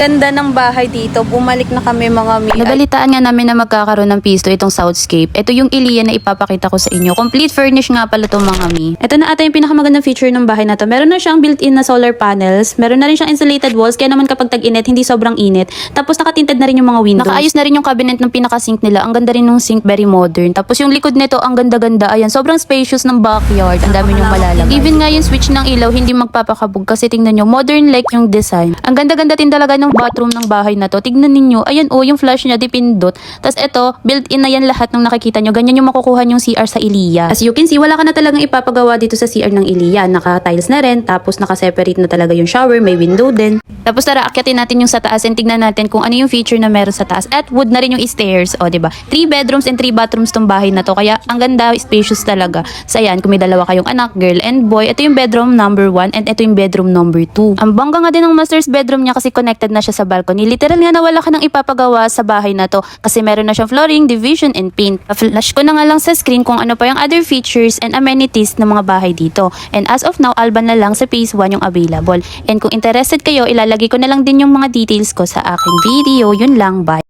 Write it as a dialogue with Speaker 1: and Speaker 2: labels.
Speaker 1: Ganda ng bahay dito. Bumalik na kami mga mi.
Speaker 2: Nabalitaan nga namin na magkakaroon ng pisto itong Soundscape. Ito yung Iliya na ipapakita ko sa inyo. Complete furnish nga pala itong mga mi. Ito na ata yung pinakamagandang feature ng bahay na to. Meron na siyang built-in na solar panels. Meron na rin siyang insulated walls. Kaya naman kapag tag-init, hindi sobrang init. Tapos nakatinted na rin yung mga windows. Nakaayos na rin yung cabinet ng pinaka-sink nila. Ang ganda rin ng sink, very modern. Tapos yung likod nito, ang ganda-ganda. Ayan, sobrang spacious ng backyard. Ang dami yung malalagay. Even nga yung switch ng ilaw, hindi magpapakabog. Kasi tingnan nyo, modern like yung design. Ang ganda-ganda din talaga ng bathroom ng bahay na to. Tignan ninyo, ayan yung flash niya dipindot. Tapos ito, built-in na yan lahat ng nakikita nyo. Ganyan yung makukuha yung CR sa Iliya. As you can see, wala ka na talagang ipapagawa dito sa CR ng Iliya. Naka-tiles na rin, tapos naka-separate na talaga yung shower, may window din. Tapos tara, akyatin natin yung sa taas and tignan natin kung ano yung feature na meron sa taas. At wood na rin yung stairs, o diba? 3 bedrooms and 3 bathrooms tong bahay na to. Kaya ang ganda, spacious talaga. So ayan, kung may dalawa kayong anak, girl and boy, ito yung bedroom number 1 and ito yung bedroom number 2. Ang bangga nga din ng master's bedroom niya kasi connected na siya sa balcony. Literal nga na wala ka nang ipapagawa sa bahay na to kasi meron na siyang flooring, division, and paint. Flash ko na nga lang sa screen kung ano pa yung other features and amenities ng mga bahay dito. And as of now, Alban na lang sa phase 1 yung available. And kung interested kayo, ilalagay ko na lang din yung mga details ko sa aking video. Yun lang, bye!